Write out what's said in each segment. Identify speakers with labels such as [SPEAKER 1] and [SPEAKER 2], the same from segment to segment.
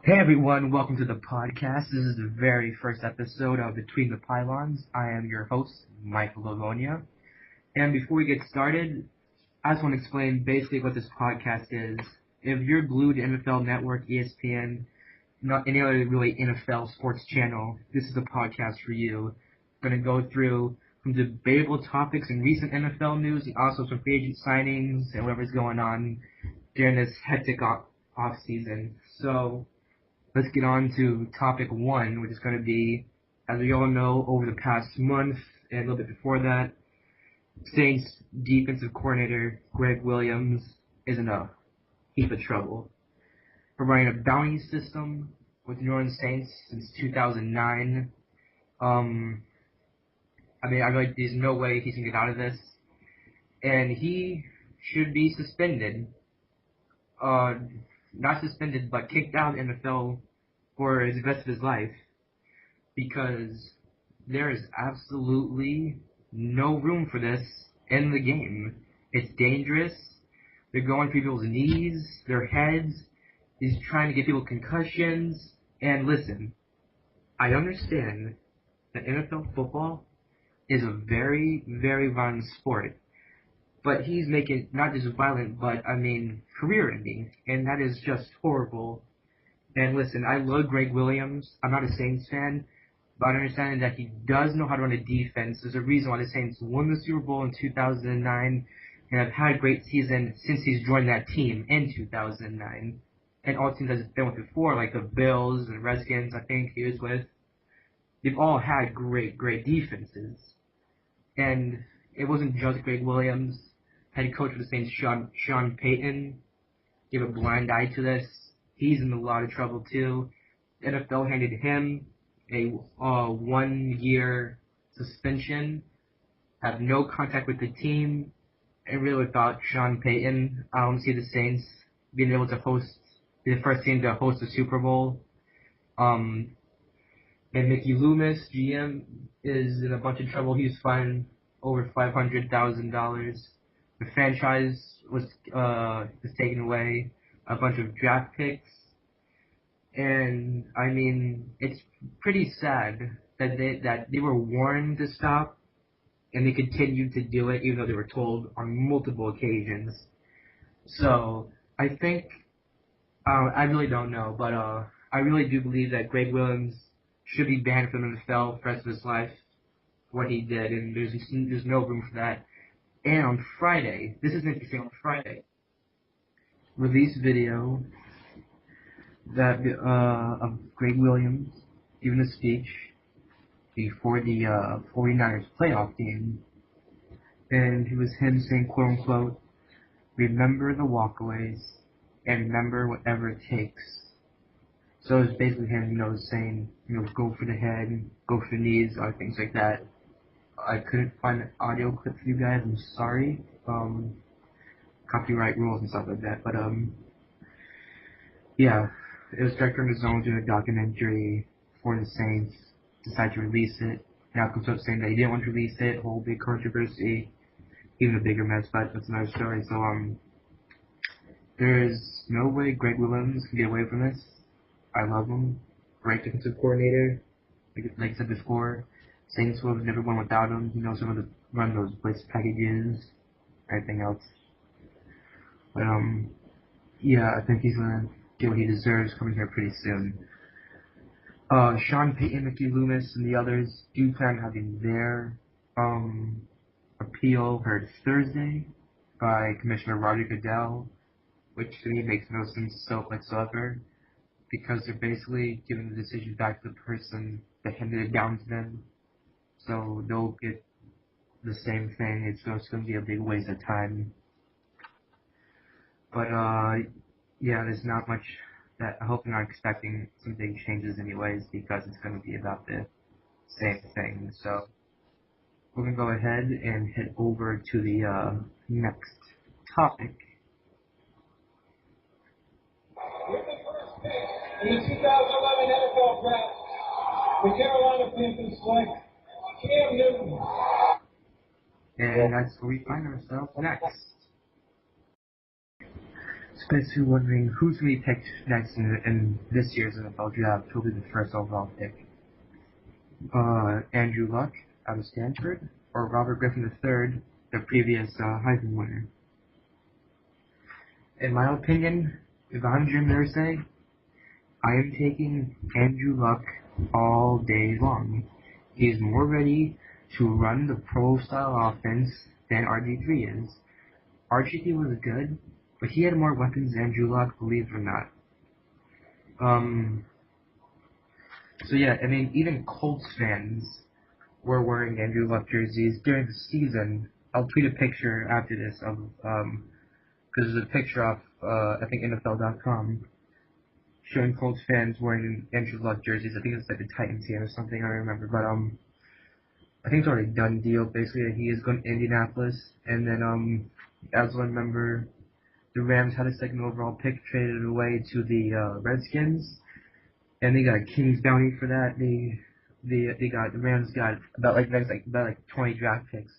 [SPEAKER 1] Hey everyone, welcome to the podcast. This is the very first episode of Between the Pylons. I am your host, Michael Livonia. And before we get started, I just want to explain basically what this podcast is. If you're glued to NFL Network, ESPN, not any other really NFL sports channel, this is the podcast for you. I'm going to go through some debatable topics in recent NFL news and also some free agent signings and whatever's going on during this hectic off season. So let's get on to topic one, which is going to be, as we all know, over the past month and a little bit before that, Saints defensive coordinator Greg Williams is in a heap of trouble. For running a bounty system with New Orleans Saints since 2009. I feel like there's no way he can get out of this. And he should be suspended. Not suspended, but kicked out of the NFL for the rest of his life, because there is absolutely no room for this in the game. It's dangerous. They're going for people's knees, their heads. He's trying to give people concussions. And listen, I understand that NFL football is a very, very violent sport. But he's making not just violent, but career-ending, and that is just horrible. And listen, I love Greg Williams. I'm not a Saints fan, but I understand that he does know how to run a defense. There's a reason why the Saints won the Super Bowl in 2009, and have had a great season since he's joined that team in 2009. And all teams that he's been with before, like the Bills and Redskins, I think he was with, they've all had great, great defenses. And it wasn't just Greg Williams. Head coach of the Saints, Sean Payton, gave a blind eye to this. He's in a lot of trouble too. The NFL handed him a 1-year suspension, have no contact with the team, and really without Sean Payton, I don't see the Saints being able to be the first team to host a Super Bowl. And Mickey Loomis, GM, is in a bunch of trouble. He's fined over $500,000. The franchise was taken away, a bunch of draft picks, and it's pretty sad that they were warned to stop, and they continued to do it even though they were told on multiple occasions. So I think I really don't know, but I really do believe that Greg Williams should be banned from the NFL for the rest of his life. What he did, and there's no room for that. And on Friday, this is interesting, on Friday, released video that of Greg Williams giving a speech before the 49ers playoff game, and it was him saying, quote unquote, "Remember the walkaways and remember whatever it takes." So it was basically him, saying, go for the head, go for the knees, or things like that. I couldn't find an audio clip for you guys. I'm sorry. Copyright rules and stuff like that. But yeah, it was director on his own doing a documentary for the Saints. Decided to release it. Now comes up saying that he didn't want to release it. Whole big controversy, even a bigger mess. But that's another story. So there is no way Greg Williams can get away from this. I love him. Great defensive coordinator. Like I said before. Saints will have never won without him. He knows how to run those blitz packages, everything else. But yeah, I think he's gonna get what he deserves coming here pretty soon. Sean Payton, Mickey Loomis, and the others do plan on having their appeal heard Thursday by Commissioner Roger Goodell, which to me makes no sense whatsoever, because they're basically giving the decision back to the person that handed it down to them. So they'll get the same thing. It's just going to be a big waste of time. But yeah, there's not much that I hope you're not expecting some big changes anyways, because it's going to be about the same thing. So we're going to go ahead and head over to the next topic.
[SPEAKER 2] In the 2011 NFL Draft, the Carolina Panthers select Cam Newton.
[SPEAKER 1] And that's where we find ourselves next. Especially wondering who's going to be picked next in this year's NFL draft. Who'll be the first overall pick? Andrew Luck out of Stanford, or Robert Griffin III, the previous Heisman winner. In my opinion, if I'm Jim Irsay, I am taking Andrew Luck all day long. He's more ready to run the pro-style offense than RG3 is. RG3 was good, but he had more weapons than Andrew Luck, believe it or not. So yeah, I mean, even Colts fans were wearing Andrew Luck jerseys during the season. I'll tweet a picture after this of, because there's a picture off, I think NFL.com, showing Colts fans wearing Andrew Luck jerseys. I think it's like the Titans game or something, I don't remember, but, I think it's already a done deal, basically. He is going to Indianapolis, and then, as I remember, the Rams had a second overall pick traded away to the Redskins, and they got a King's bounty for that. The Rams got about 20 draft picks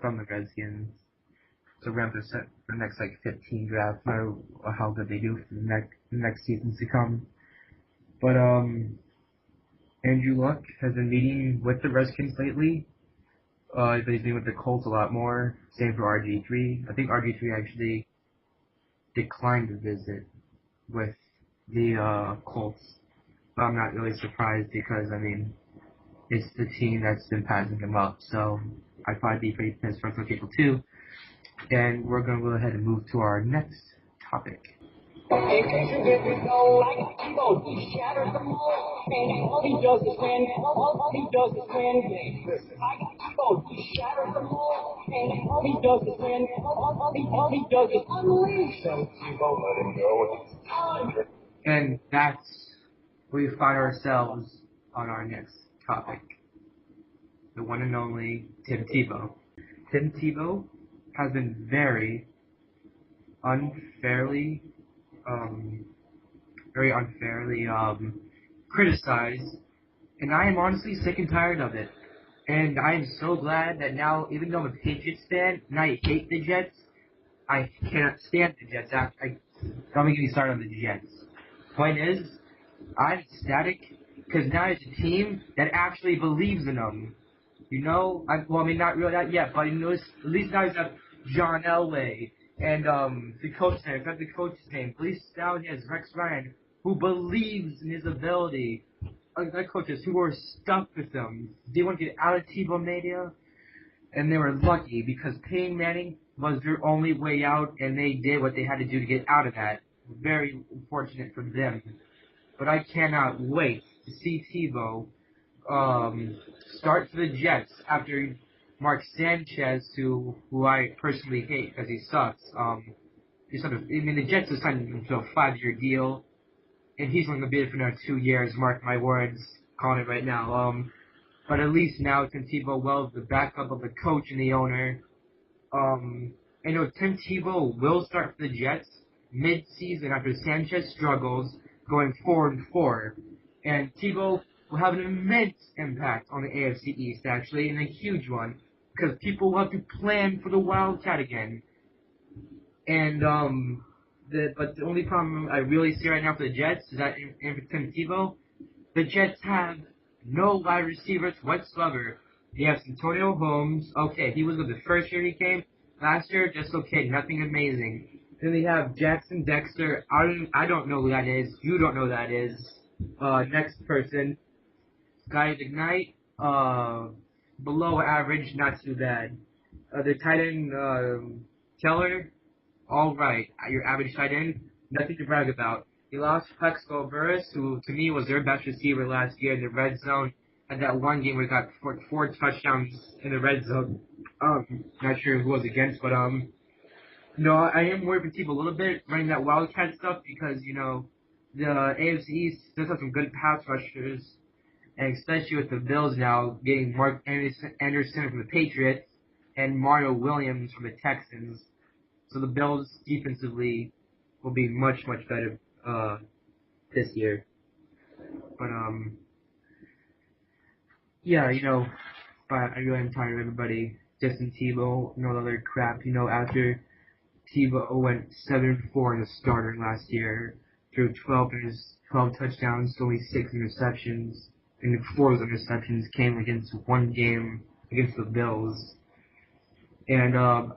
[SPEAKER 1] from the Redskins. So Rams are set for the next 15 drafts, no matter how good they do for the next seasons to come. But Andrew Luck has been meeting with the Redskins lately. But he's been with the Colts a lot more. Same for RG3. I think RG3 actually declined to visit with the Colts. But I'm not really surprised because, I mean, it's the team that's been passing him up. So I'd probably be pretty pissed for some people too. And we're going to go ahead and move to our next topic.
[SPEAKER 2] In case you didn't know, I got keyboard, he shatters them all, and all he does is win, all he does is win. I got keyboard, he shatters them all, and all he does is win, all he does is unleash. So keyboard, let him go.
[SPEAKER 1] And that's where we find ourselves on our next topic. The one and only Tim Tebow. Tim Tebow has been very unfairly criticized, and I am honestly sick and tired of it. And I am so glad that now, even though I'm a Patriots fan, and I hate the Jets, I cannot stand the Jets. Don't get me started on the Jets. Point is, I'm ecstatic because now it's a team that actually believes in them. You know, not really that yet, but you know, at least now he's got John Elway. And the coach name, I forgot the coach's name. At least now he has Rex Ryan, who believes in his ability. Like coaches who were stuck with him. They want to get out of Tebow Mania, and they were lucky because Peyton Manning was their only way out, and they did what they had to do to get out of that. Very fortunate for them. But I cannot wait to see Tebow start for the Jets after Mark Sanchez, who I personally hate because he sucks. The Jets have signed him to a 5-year deal, and he's only going to be there for another 2 years. Mark my words, calling it right now. But at least now Tim Tebow, well, the backup of the coach and the owner. I know Tim Tebow will start for the Jets mid-season after Sanchez struggles, going 4-4, and Tebow will have an immense impact on the AFC East, actually, and a huge one, because people will have to plan for the Wildcat again. And but the only problem I really see right now for the Jets is that, and for Tim Tebow, the Jets have no wide receivers whatsoever. They have Antonio Holmes. Okay, he was good the first year he came. Last year, just okay, nothing amazing. Then they have Jackson Dexter. I don't know who that is. You don't know who that is. Next person, Guys Ignite. Below average, not too bad. The tight end, Keller. All right, your average tight end, nothing to brag about. They lost Plexico Burris, who to me was their best receiver last year in the red zone. Had that one game where he got four touchdowns in the red zone. Not sure who was against, but no, I am worried for Tebow a little bit running that Wildcat stuff because the AFC East does have some good pass rushers, and especially with the Bills now getting Mark Anderson from the Patriots and Mario Williams from the Texans. So the Bills defensively will be much, much better this year. But yeah, but I really am tired of everybody. Justin Tebow and all the other crap. After Tebow went 7-4 in the starter last year, threw 12 touchdowns, only 6 interceptions, and 4 of those interceptions came against one game against the Bills. And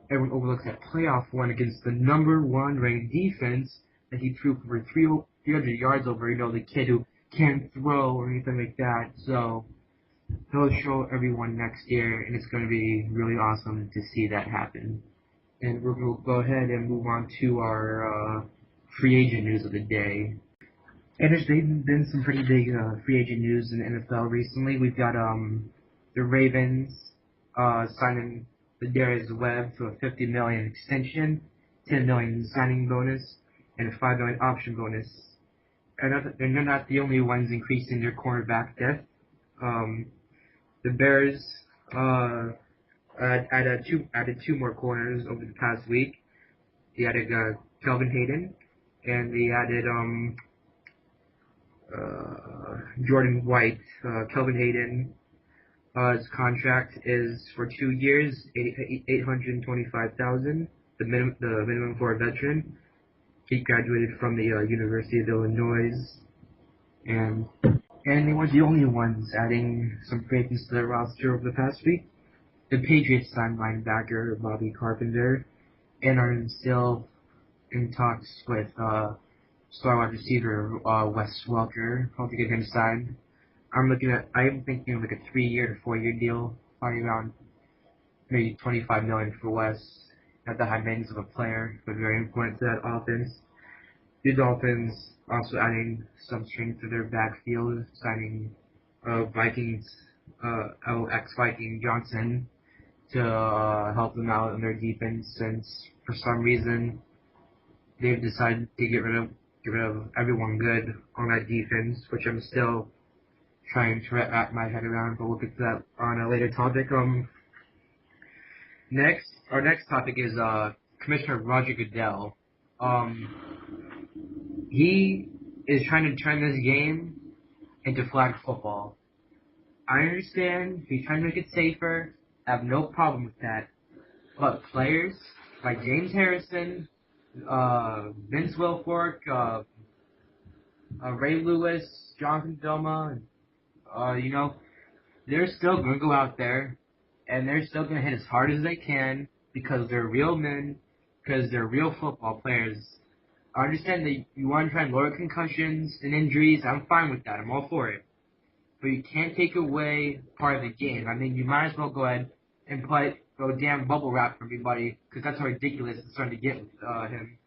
[SPEAKER 1] everyone overlooks that playoff one against the number 1 ranked defense that he threw for 300 yards over, the kid who can't throw or anything like that. So he'll show everyone next year, and it's going to be really awesome to see that happen. And we're going to go ahead and move on to our free agent news of the day. And there's been some pretty big free agent news in the NFL recently. We've got the Ravens signing the Darius Webb to a $50 million extension, $10 million signing bonus, and a $5 million option bonus. And they're not the only ones increasing their cornerback depth. The Bears added two more corners over the past week. They added Kelvin Hayden, and they added Jordan White. Kelvin Hayden, his contract is for 2 years, $825,000, the minimum for a veteran. He graduated from the University of Illinois, and they weren't the only ones adding some free agents to their roster over the past week. The Patriots signed linebacker Bobby Carpenter, and are still in talks with star wide receiver Wes Welker. Hope to get him signed. I'm thinking of like a 3-year to 4-year deal, probably around maybe $25 million for Wes. Not the high maintenance of a player, but very important to that offense. The Dolphins also adding some strength to their backfield, signing Vikings ex-Viking Johnson to help them out in their defense, since for some reason they've decided to get rid of everyone good on that defense, which I'm still trying to wrap my head around, but we'll get to that on a later topic. Our next topic is Commissioner Roger Goodell. He is trying to turn this game into flag football. I understand he's trying to make it safer. I have no problem with that. But players like James Harrison, Vince Wilfork, Ray Lewis, Jonathan Doma, they're still going to go out there, and they're still going to hit as hard as they can because they're real men, because they're real football players. I understand that you want to try and lower concussions and injuries. I'm fine with that. I'm all for it. But you can't take away part of the game. I mean, you might as well go ahead and put damn bubble wrap for everybody, because that's how ridiculous it's starting to get with him.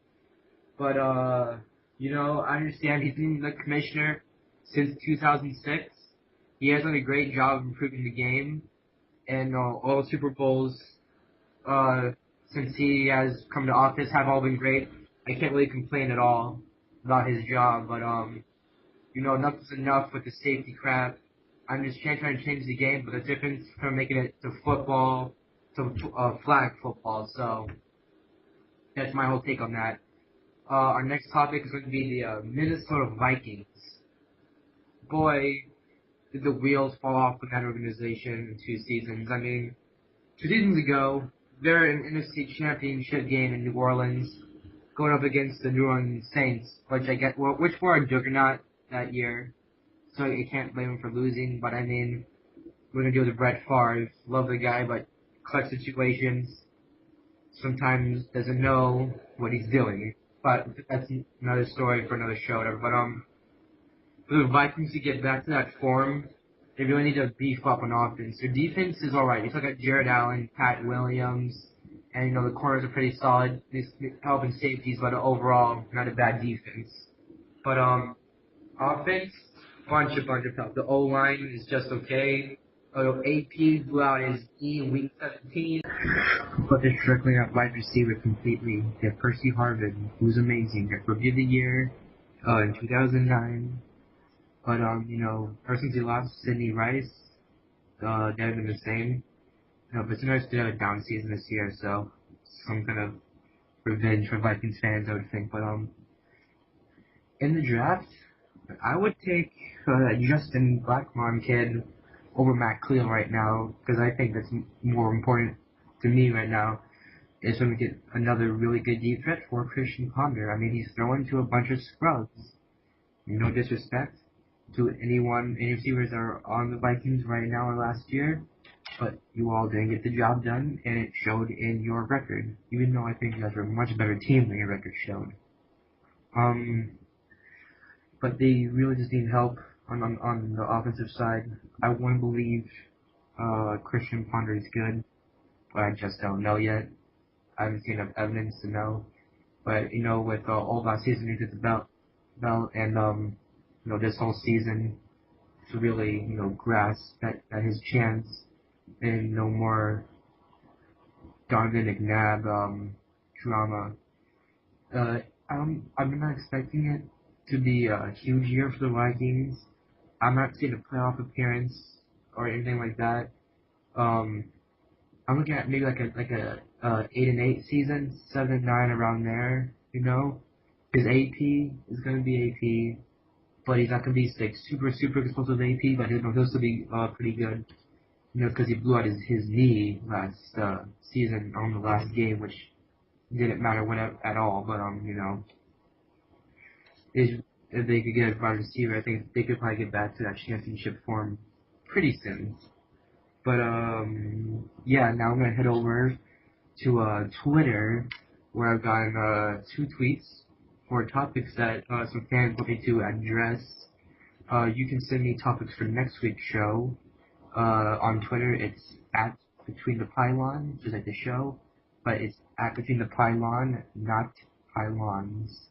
[SPEAKER 1] But, I understand he's been the commissioner since 2006. He has done a great job of improving the game, and all the Super Bowls since he has come to office have all been great. I can't really complain at all about his job, but enough is enough with the safety crap. I'm just trying to change the game, but the difference from making it to football to flag football. So that's my whole take on that. Our next topic is going to be the Minnesota Vikings. Boy, did the wheels fall off with that organization in 2 seasons. I mean, 2 seasons ago, they're in an NFC Championship game in New Orleans, going up against the New Orleans Saints, which were a juggernaut that year, so I can't blame them for losing. But I mean, we're gonna deal with Brett Favre. Love the guy, but clutch situations sometimes doesn't know what he's doing. But that's another story for another show, whatever. But for the Vikings to get back to that form, they really need to beef up on offense. Their defense is alright. You still got Jared Allen, Pat Williams, and the corners are pretty solid. They help in safeties, but overall, not a bad defense. But offense, bunch of help. The O-line is just okay. AP blew out his knee in week 17, but they're struggling at wide receiver completely. They have Percy Harvin, who's amazing. Got Rookie of the Year in 2009. But ever since he lost Sidney Rice, they haven't been the same. But Sidney did have a down season this year, so some kind of revenge for Vikings fans, I would think. But in the draft, I would take Justin Blackmon kid over Matt Cleo right now, because I think that's more important to me right now. is going to get another really good deep threat for Christian Ponder. I mean, he's throwing to a bunch of scrubs. No disrespect to any receivers that are on the Vikings right now or last year, but you all didn't get the job done, and it showed in your record, even though I think you guys are a much better team than your record showed. But they really just need help on the offensive side. I want to believe Christian Ponder is good, but I just don't know yet. I haven't seen enough evidence to know. But, with all last season into the belt and, this whole season to really, grasp that his chance and no more Donovan McNabb drama. I'm not expecting it to be a huge year for the Vikings. I'm not seeing a playoff appearance or anything like that. I'm looking at maybe like a 8-8 season, 7-9 around there. His AP is going to be AP, but he's not going to be like super explosive AP, but he'll still be pretty good. Because he blew out his knee last season on the last game, which didn't matter at all. But if they could get a wide receiver, I think they could probably get back to that championship form pretty soon. But yeah, now I'm gonna head over to Twitter, where I've gotten 2 tweets for topics that some fans want me to address. You can send me topics for next week's show. On Twitter, it's at Between the Pylons, just like the show, but it's at Between the Pylon, not Pylons.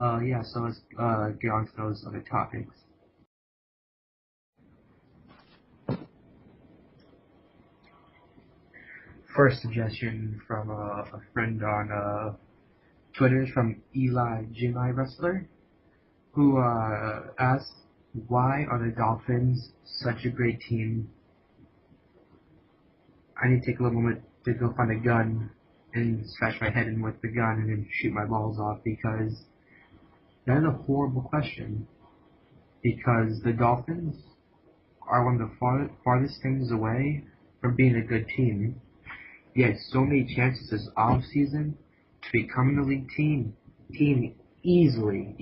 [SPEAKER 1] Yeah, so let's get on to those other topics. First suggestion from a friend on Twitter is from Eli Jimmy Wrestler, who asked, why are the Dolphins such a great team? I need to take a little moment to go find a gun and scratch my head in with the gun and then shoot my balls off, because that is a horrible question. Because the Dolphins are one of the farthest things away from being a good team. He had so many chances this offseason to become the league team easily.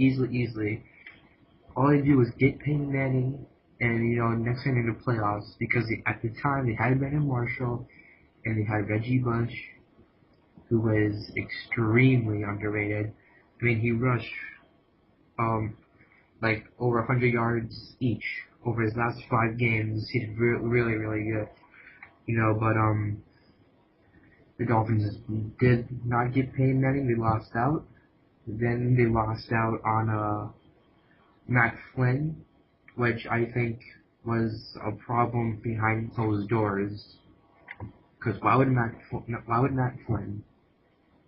[SPEAKER 1] All they do was get Peyton Manning and, next thing in the playoffs, because at the time they had Brandon Marshall and they had Reggie Bush, who was extremely underrated. I mean, he rushed like over 100 yards each over his last 5 games. He did really good, but the Dolphins did not get Peyton Manning. They lost out. Then they lost out on Matt Flynn, which I think was a problem behind closed doors. Because why would Matt Flynn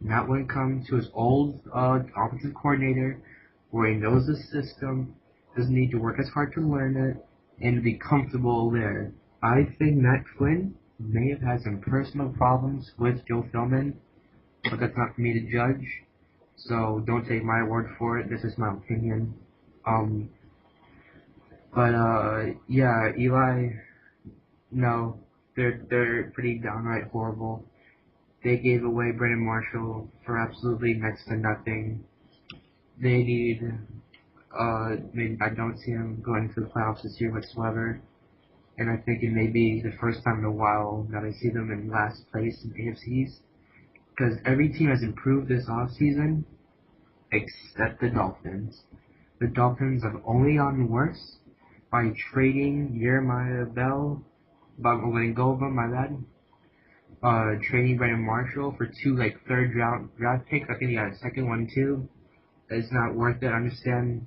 [SPEAKER 1] not want to come to his old offensive coordinator, where he knows the system, doesn't need to work as hard to learn it, and be comfortable there? I think Matt Flynn may have had some personal problems with Joe Philbin, but that's not for me to judge. So don't take my word for it. This is my opinion. Yeah, Eli, no, they're pretty downright horrible. They gave away Brandon Marshall for absolutely next to nothing. They need, I don't see them going into the playoffs this year whatsoever. And I think it may be the first time in a while that I see them in last place in AFCs. Because every team has improved this offseason, except the Dolphins. The Dolphins have only gotten worse by trading Jeremiah Bell, trading Brandon Marshall for 2 third draft picks. I think he got a second one too. It's not worth it. I understand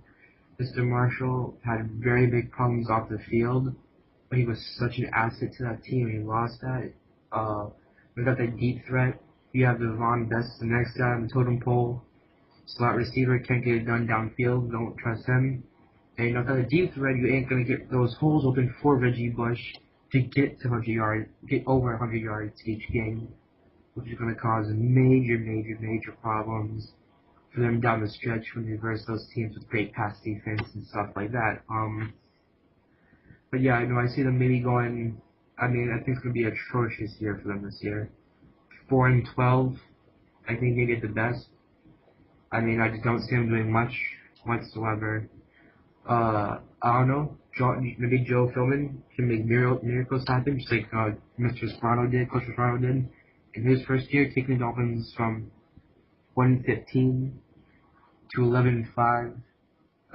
[SPEAKER 1] Mr. Marshall had very big problems off the field, but he was such an asset to that team, and he lost that. Without that deep threat, you have the Von Best, the next guy on the totem pole. Slot receiver, can't get it done downfield, don't trust him. And without a deep threat, you ain't gonna get those holes open for Reggie Bush to get to 100 yards, get over 100 yards each game, which is gonna cause major problems for them down the stretch when they verse those teams with great pass defense and stuff like that. But yeah, I see them maybe going. I mean, I think it's gonna be a atrocious year for them this year. 4-12. I think maybe at the best. I mean, I just don't see him doing much whatsoever. I don't know. Maybe Joe Philbin can make miracles happen, just like Mr. Sperano did, Coach Sperano did in his first year, taking the Dolphins from 1-15 to 11-5.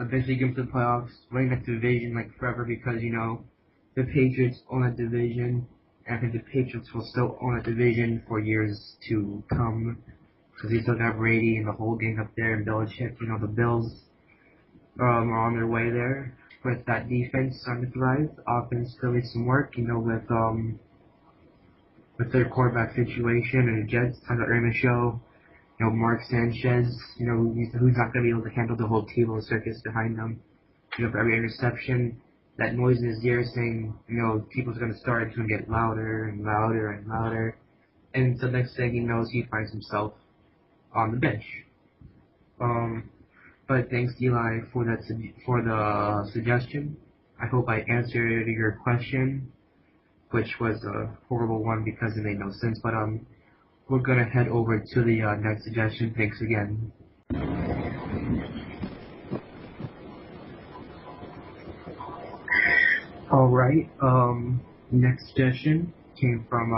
[SPEAKER 1] Eventually get into the playoffs, winning that division like forever because, you know, the Patriots own that division, and I think the Patriots will still own that division for years to come because they still have Brady and the whole gang up there and Belichick. You know, the Bills are on their way there with that defense starting to thrive. Offense still needs some work, you know, with their quarterback situation and the Jets kind of earn the show. You know, Mark Sanchez, you know, who's not going to be able to handle the whole T-bone circus behind them. You know, for every interception, that noise in his ear saying, you know, people's going to start to get louder and louder and louder. And so the next thing he knows, he finds himself on the bench. But thanks, Eli, for the suggestion. I hope I answered your question, which was a horrible one because it made no sense. But we're gonna head over to the next suggestion. Thanks again. All right. Next suggestion came from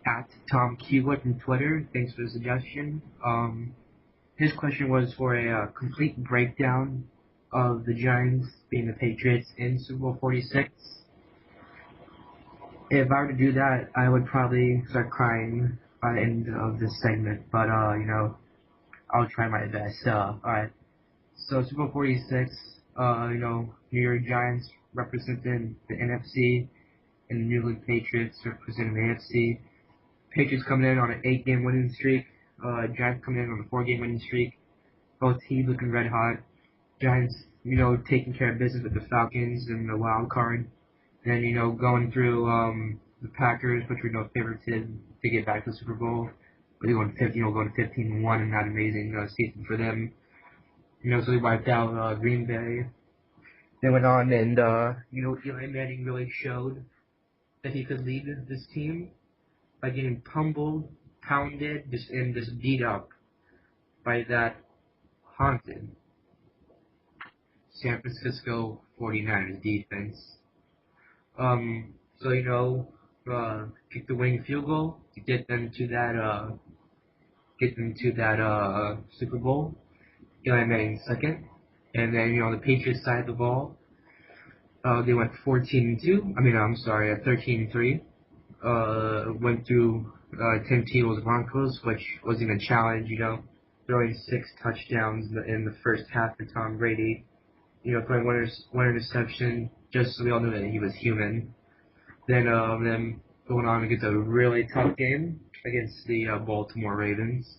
[SPEAKER 1] at Tom Keywood from Twitter. Thanks for the suggestion. His question was for a complete breakdown of the Giants being the Patriots in Super Bowl 46. If I were to do that, I would probably start crying by the end of this segment. But, you know, I'll try my best. Alright. So, Super Bowl 46, you know, New York Giants representing the NFC and the New England Patriots representing the AFC. Patriots coming in on an 8-game winning streak. Giants coming in on a 4-game winning streak. Both teams looking red hot. Giants, you know, taking care of business with the Falcons and the wild card. Then, you know, going through the Packers, which we know favorites to get back to the Super Bowl. But they're going 15-1 and that amazing season for them. You know, so they wiped out Green Bay. They went on and, you know, Eli Manning really showed that he could lead this team by getting pummeled, pounded, and just beat up by that haunted San Francisco 49ers defense. So, you know, kick the winning field goal to get them to that Super Bowl. Eli Manning second. And then, you know, on the Patriots side of the ball, they went 13-3. Went through Tim Tebow's Broncos, which wasn't a challenge, you know, throwing 6 touchdowns in the first half for Tom Brady. You know, throwing one interception, just so we all knew that he was human. Then them going on against a really tough game against the Baltimore Ravens.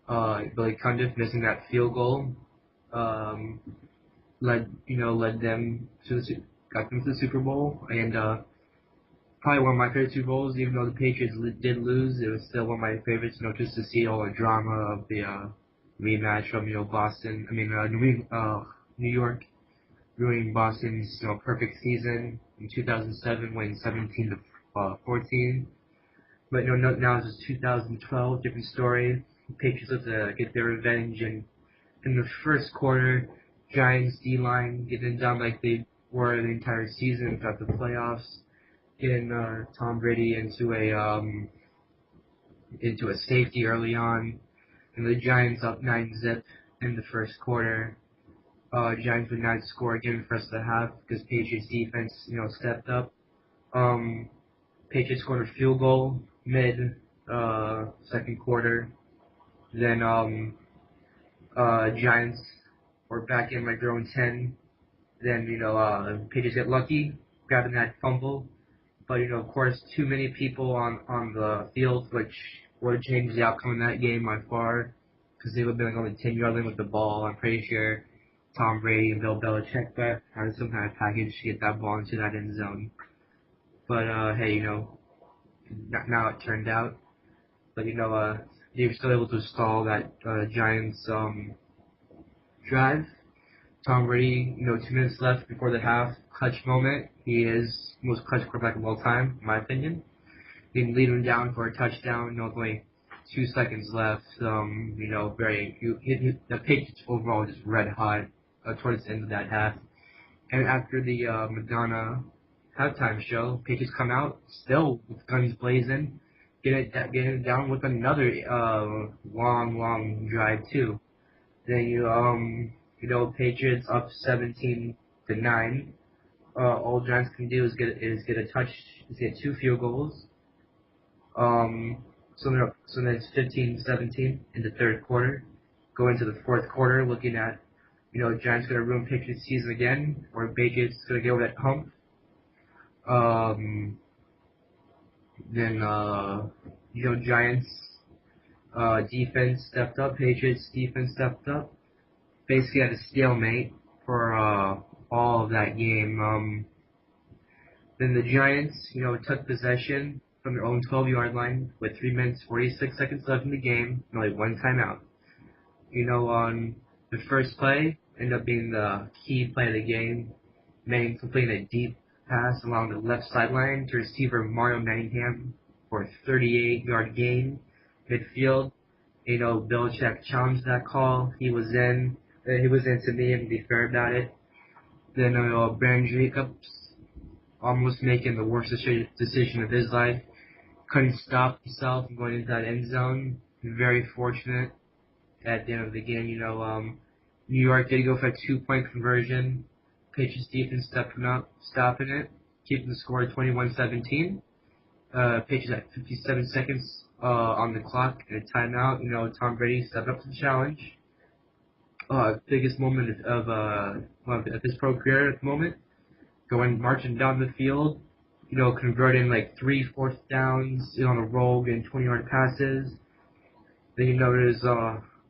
[SPEAKER 1] Billy Cundiff missing that field goal got them to the Super Bowl, and probably one of my favorite Super Bowls. Even though the Patriots did lose, it was still one of my favorites. You know, just to see all the drama of the rematch from New York ruining Boston's perfect season in 2007, winning 17-14. But you know, now it's 2012, different story. The Patriots have to get their revenge, and in the first quarter, Giants D-line getting down like they were the entire season throughout the playoffs, getting Tom Brady into a safety early on, and the Giants up 9-0 in the first quarter. Giants would not score again for the rest of the half because Patriots defense, stepped up. Patriots scored a field goal mid second quarter. Then Giants were back in like their own 10. Then Patriots get lucky grabbing that fumble, but of course too many people on the field, which would have changed the outcome of that game by far, because they would have been like on the 10-yard line with the ball. I'm pretty sure Tom Brady and Bill Belichick had some kind of package to get that ball into that end zone. But hey, now it turned out. But they were still able to stall that Giants drive. Tom Brady, 2 minutes left before the half, clutch moment. He is most clutch quarterback of all time, in my opinion. They lead them down for a touchdown. You know, with only 2 seconds left. You know, the Patriots overall just red hot towards the end of that half. And after the Madonna halftime show, Patriots come out still with guns blazing, get it down with another long drive too. Then you know, Patriots up 17-9. All Giants can do is get 2 field goals. So then it's 15-17 in the third quarter. Go into the fourth quarter, looking at, you know, Giants gonna ruin Patriots season again, or Patriots gonna get over that hump. Then you know, Giants defense stepped up, Patriots defense stepped up. Basically had a stalemate for all of that game. Then the Giants, you know, took possession from their own 12-yard line with 3 minutes 46 seconds left in the game, and only 1 timeout. You know, on the first play ended up being the key play of the game. Manning completing a deep pass along the left sideline to receiver Mario Manningham for a 38-yard gain midfield. You know, Belichick challenged that call. He was in to me, and to be fair about it. Then Brandon Jacobs almost making the worst decision of his life. Couldn't stop himself from going into that end zone. Very fortunate at the end of the game. You know, New York did go for a 2-point conversion. Patriots defense stepping up, stopping it, keeping the score at 21-17. Patriots at 57 seconds on the clock and a timeout. You know, Tom Brady stepped up to the challenge. Biggest moment of his pro career at the moment. Marching down the field, you know, converting like 3 fourth downs, you know, on a roll, getting 20-yard passes. Then you know there's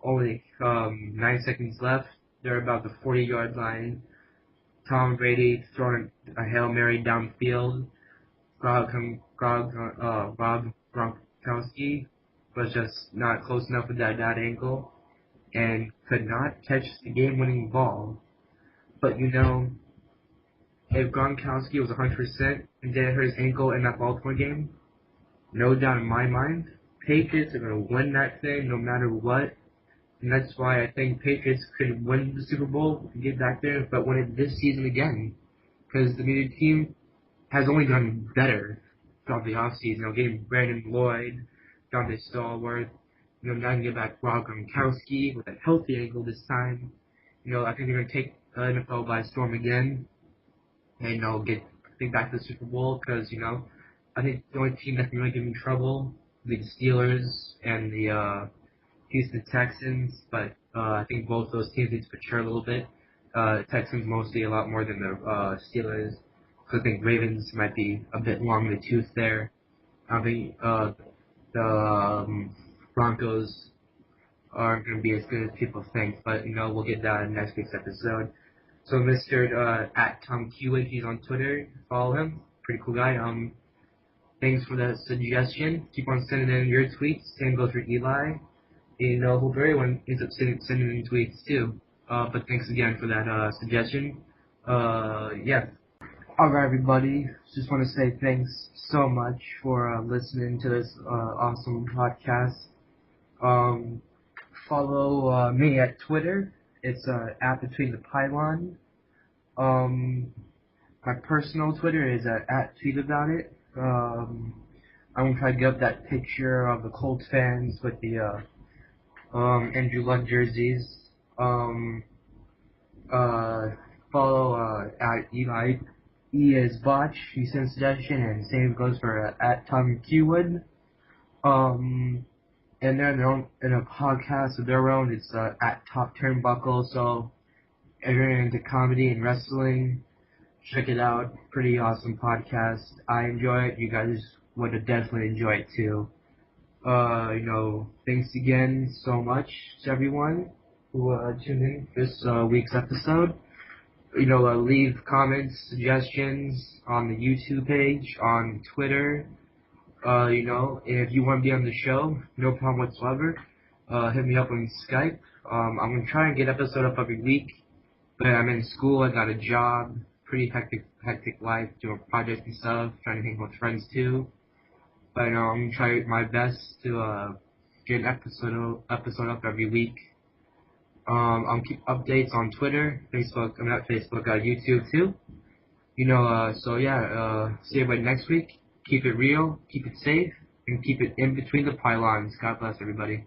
[SPEAKER 1] only 9 seconds left. They're about the 40-yard line. Tom Brady throwing a Hail Mary downfield. Rob Gronkowski was just not close enough with that ankle and could not catch the game-winning ball. But you know, if Gronkowski was 100% and didn't hurt his ankle in that Baltimore game, no doubt in my mind, Patriots are going to win that thing no matter what. And that's why I think Patriots could win the Super Bowl and get back there, but win it this season again. Because the new team has only done better throughout the offseason. You know, getting Brandon Lloyd, Dante Stallworth, you know, now you can get back Rob Gronkowski with a healthy ankle this time. You know, I think they're going to take the NFL by storm again. And, you know, get back to the Super Bowl because, you know, I think the only team that can really give them trouble will be the Steelers and the Houston Texans, but I think both those teams need to mature a little bit. Texans mostly a lot more than the Steelers, because I think Ravens might be a bit long in the tooth there. I think the Broncos aren't going to be as good as people think, but, you know, we'll get that in next week's episode. So Mr. at Tom Hewitt, he's on Twitter. Follow him. Pretty cool guy. Thanks for the suggestion. Keep on sending in your tweets. Same goes for Eli. You know, hope everyone ends up sending in tweets too. But thanks again for that suggestion. Yeah. Alright, everybody. Just want to say thanks so much for listening to this awesome podcast. Follow me at Twitter. It's at Between the Pylons. My personal Twitter is at Tweet About It. I'm gonna try to get up that picture of the Colts fans with the Andrew Luck jerseys. Follow at Eli E is Botch. He sent a suggestion, and same goes for at Tom Keywood. And they're in a podcast of their own. It's at Top Turnbuckle. So if you're into comedy and wrestling, check it out. Pretty awesome podcast. I enjoy it. You guys would definitely enjoy it too. You know, thanks again so much to everyone who tuned in this week's episode. You know, leave comments, suggestions on the YouTube page, on Twitter. You know, if you want to be on the show, no problem whatsoever. Hit me up on Skype. I'm gonna try and get episode up every week, but I'm in school. I got a job, pretty hectic life, doing projects and stuff. Trying to hang with friends too. But I'm try my best to get an episode up every week. I'll keep updates on Twitter, Facebook. I'm not Facebook, YouTube too. So yeah. See everybody next week. Keep it real, keep it safe, and keep it in between the pylons. God bless everybody.